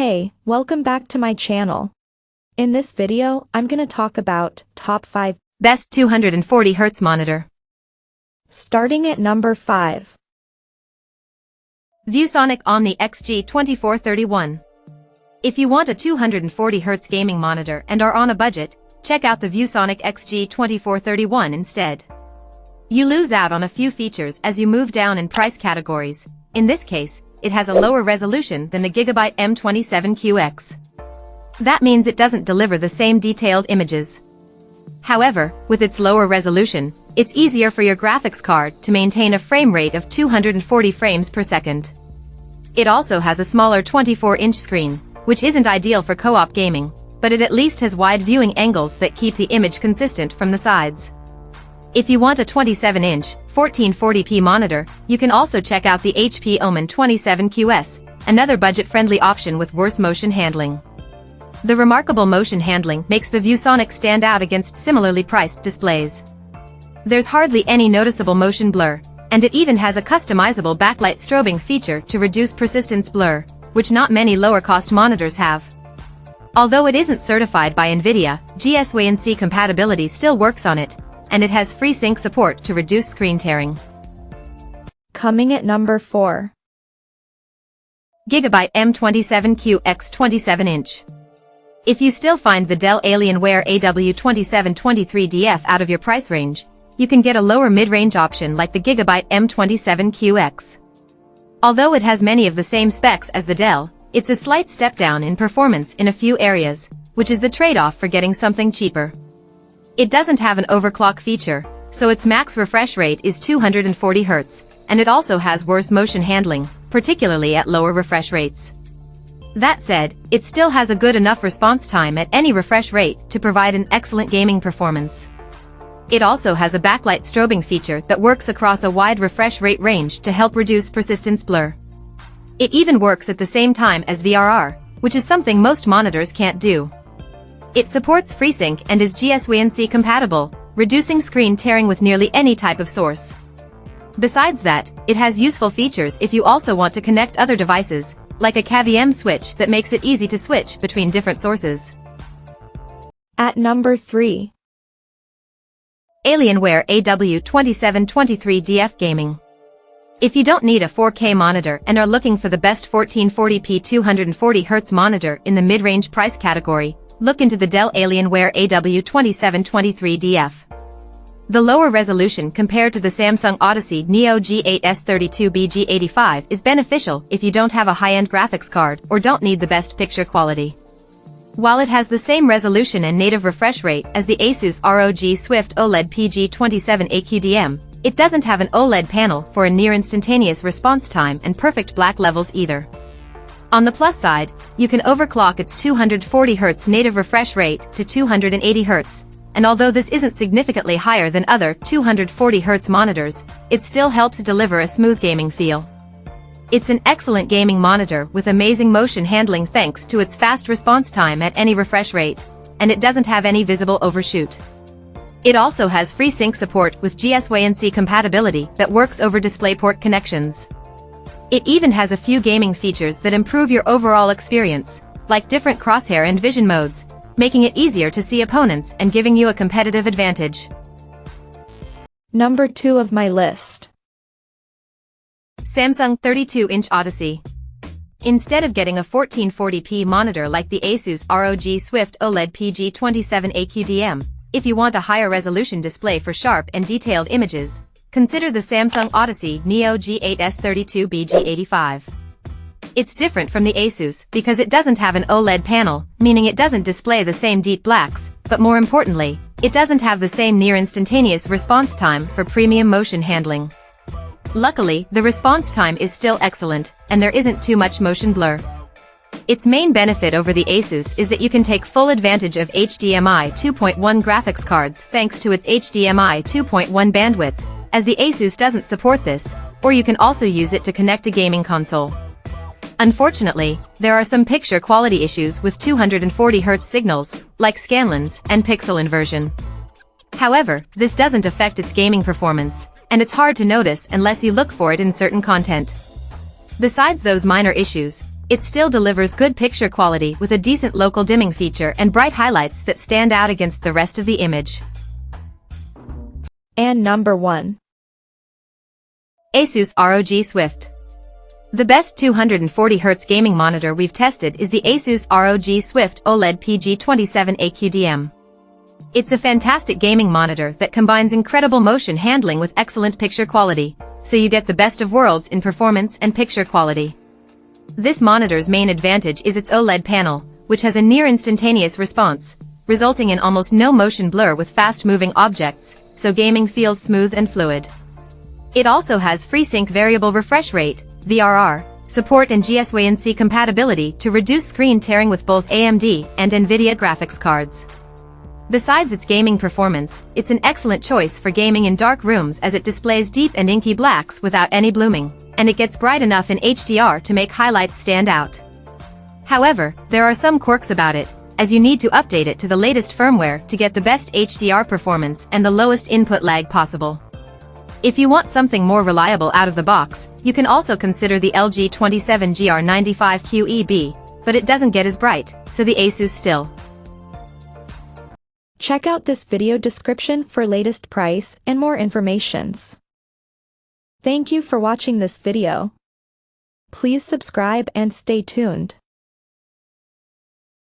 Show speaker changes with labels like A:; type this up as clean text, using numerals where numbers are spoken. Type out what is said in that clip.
A: Hey, welcome back to my channel. In this video, I'm gonna talk about top 5
B: best 240Hz monitor.
A: Starting at number 5.
B: ViewSonic OMNI XG2431. If you want a 240Hz gaming monitor and are on a budget, check out the ViewSonic XG2431 instead. You lose out on a few features as you move down in price categories. In this case, it has a lower resolution than the GIGABYTE M27QX. That means it doesn't deliver the same detailed images. However, with its lower resolution, it's easier for your graphics card to maintain a frame rate of 240 frames per second. It also has a smaller 24-inch screen, which isn't ideal for co-op gaming, but it at least has wide viewing angles that keep the image consistent from the sides. If you want a 27-inch, 1440p monitor, you can also check out the HP OMNI 27QS, another budget-friendly option with worse motion handling. The remarkable motion handling makes the ViewSonic stand out against similarly priced displays. There's hardly any noticeable motion blur, and it even has a customizable backlight strobing feature to reduce persistence blur, which not many lower-cost monitors have. Although it isn't certified by NVIDIA, GIGABYTE compatibility still works on it, and it has FreeSync support to reduce screen tearing.
A: Coming at number 4.
B: GIGABYTE M27QX 27-inch. If you still find the Dell Alienware AW2723DF out of your price range, you can get a lower mid-range option like the GIGABYTE M27QX. Although it has many of the same specs as the Dell, it's a slight step down in performance in a few areas, which is the trade-off for getting something cheaper. It doesn't have an overclock feature, so its max refresh rate is 240 Hz, and it also has worse motion handling, particularly at lower refresh rates. That said, it still has a good enough response time at any refresh rate to provide an excellent gaming performance. It also has a backlight strobing feature that works across a wide refresh rate range to help reduce persistence blur. It even works at the same time as VRR, which is something most monitors can't do. It supports FreeSync and is GIGABYTE compatible, reducing screen tearing with nearly any type of source. Besides that, it has useful features if you also want to connect other devices, like a KVM switch that makes it easy to switch between different sources.
A: At number 3.
B: Alienware AW2723DF Gaming. If you don't need a 4K monitor and are looking for the best 1440p 240Hz monitor in the mid-range price category, look into the Dell Alienware AW2723DF. The lower resolution compared to the Samsung Odyssey Neo G8S32BG85 is beneficial if you don't have a high-end graphics card or don't need the best picture quality. While it has the same resolution and native refresh rate as the ASUS ROG Swift OLED PG27 AQDM, it doesn't have an OLED panel for a near-instantaneous response time and perfect black levels either. On the plus side, you can overclock its 240 Hz native refresh rate to 280 Hz, and although this isn't significantly higher than other 240 Hz monitors, it still helps deliver a smooth gaming feel. It's an excellent gaming monitor with amazing motion handling thanks to its fast response time at any refresh rate, and it doesn't have any visible overshoot. It also has FreeSync support with GIGABYTE compatibility that works over DisplayPort connections. It even has a few gaming features that improve your overall experience, like different crosshair and vision modes, making it easier to see opponents and giving you a competitive advantage.
A: Number 2 of my list.
B: Samsung 32-inch Odyssey. Instead of getting a 1440p monitor like the ASUS ROG Swift OLED PG27 AQDM, if you want a higher resolution display for sharp and detailed images, consider the Samsung Odyssey Neo G8S32BG85. It's different from the ASUS because it doesn't have an OLED panel, meaning it doesn't display the same deep blacks, but more importantly, it doesn't have the same near-instantaneous response time for premium motion handling. Luckily, the response time is still excellent, and there isn't too much motion blur. Its main benefit over the ASUS is that you can take full advantage of HDMI 2.1 graphics cards thanks to its HDMI 2.1 bandwidth, as the ASUS doesn't support this, or you can also use it to connect a gaming console. Unfortunately, there are some picture quality issues with 240 Hz signals, like scanlines and pixel inversion. However, this doesn't affect its gaming performance, and it's hard to notice unless you look for it in certain content. Besides those minor issues, It still delivers good picture quality with a decent local dimming feature and bright highlights that stand out against the rest of the image.
A: And number 1.
B: ASUS ROG Swift. The best 240Hz gaming monitor we've tested is the ASUS ROG Swift OLED PG27 AQDM. It's a fantastic gaming monitor that combines incredible motion handling with excellent picture quality, so you get the best of worlds in performance and picture quality. This monitor's main advantage is its OLED panel, which has a near-instantaneous response, resulting in almost no motion blur with fast-moving objects, so gaming feels smooth and fluid. It also has FreeSync variable refresh rate, VRR, support and GSWNC compatibility to reduce screen tearing with both AMD and NVIDIA graphics cards. Besides its gaming performance, it's an excellent choice for gaming in dark rooms as it displays deep and inky blacks without any blooming, and it gets bright enough in HDR to make highlights stand out. However, there are some quirks about it, as you need to update it to the latest firmware to get the best HDR performance and the lowest input lag possible. If you want something more reliable out of the box, you can also consider the LG 27GR95QEB, but it doesn't get as bright, so the ASUS still.
A: Check out this video description for latest price and more informations. Thank you for watching this video. Please subscribe and stay tuned.